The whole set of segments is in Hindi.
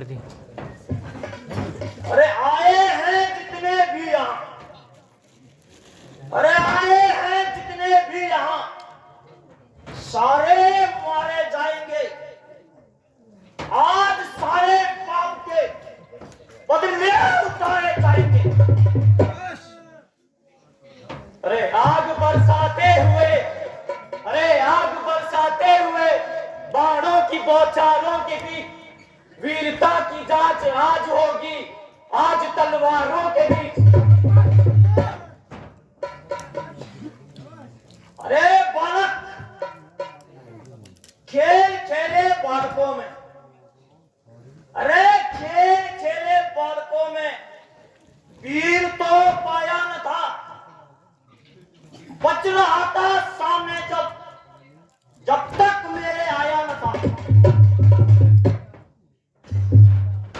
कर दी। अरे आए हैं जितने भी यहाँ, अरे आए हैं जितने भी यहाँ, सारे मारे जाएंगे। आज सारे पाप के बदले उतारे जाएंगे। अरे आग बरसाते हुए, अरे आग बरसाते हुए बाणों की बौछारों के बीच वीरता की जांच आज होगी, आज तलवारों के बीच। अरे बालक, खेल खेले बालकों में, अरे खेल खेले बालकों में वीर तो पाया न था। बच रहा था सामने जब तक मेरे आया न था।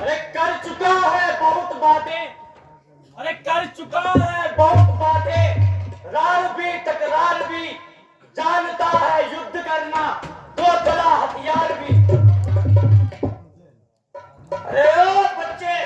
अरे कर चुका है बहुत बातें, अरे कर चुका है बहुत बातें, रार भी टकरार भी, जानता है युद्ध करना तो चला हथियार भी। अरे ओ बच्चे,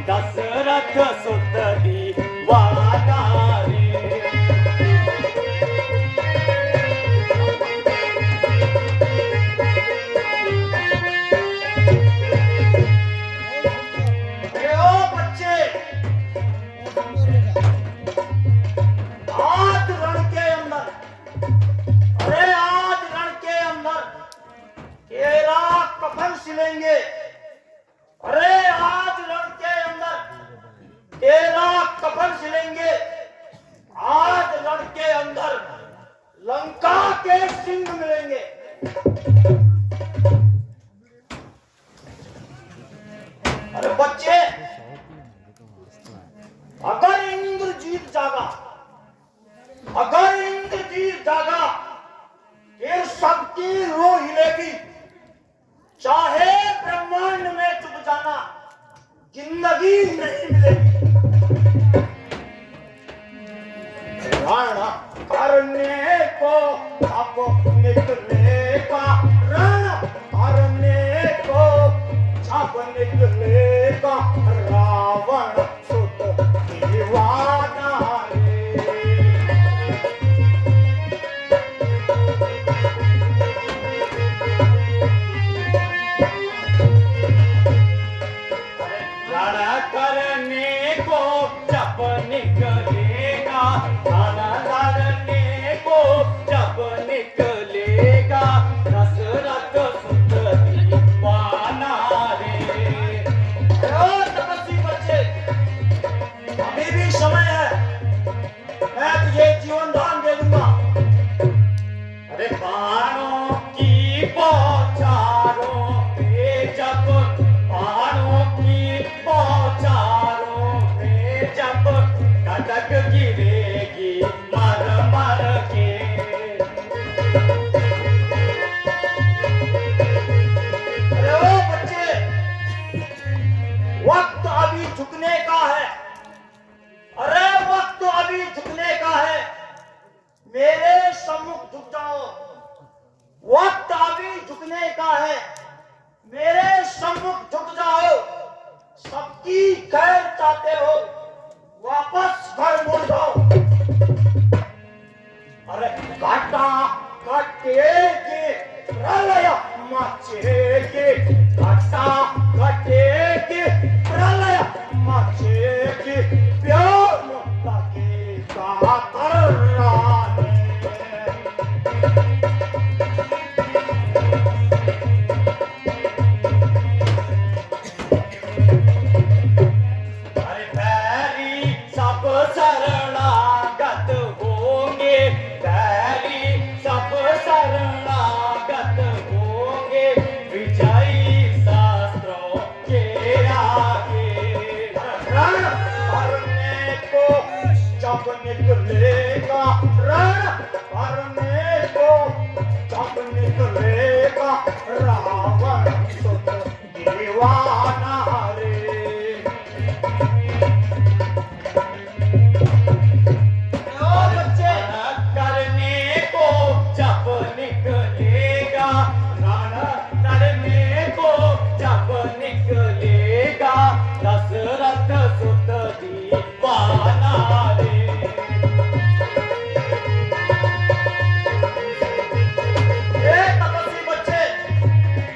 दशरथ सुत दीवाना रे। अरे ओ बच्चे, आज रण के अंदर, अरे आज रण के अंदर तेरा कफन सिलेंगे। अरे आज रण के अंदर तेरा कफन सिलेंगे। आज रण के अंदर लंका के सिंह मिलेंगे। अरे बच्चे, अगर इंद्रजीत जागा, अगर इंद्रजीत जागा फिर सबकी रूह हिलेगी। चाहे ब्रह्मांड में चुप जाना, जिंदगी नहीं मिलेगी। जब कटक गिरेगी मर मर के। अरे ओ बच्चे, वक्त अभी झुकने का है। अरे वक्त अभी झुकने का है, मेरे सम्मुख झुक जाओ। वक्त अभी झुकने का है, मेरे सम्मुख झुक जाओ। सबकी खैर चाहते हो, वापस घर मुड़ जाओ। अरे काटा काटे के प्रलय मचे के, काटा काटे के प्रलय मचे के, प्यार लगे का तर्राने। अरे बैरी सब शरणागत होंगे, बैरी सब शरणागत होंगे, विजयी शस्त्रों के आगे। रण भरने को जब निकलेगा, रण भरने को जब निकलेगा, रावण सुत दीवाना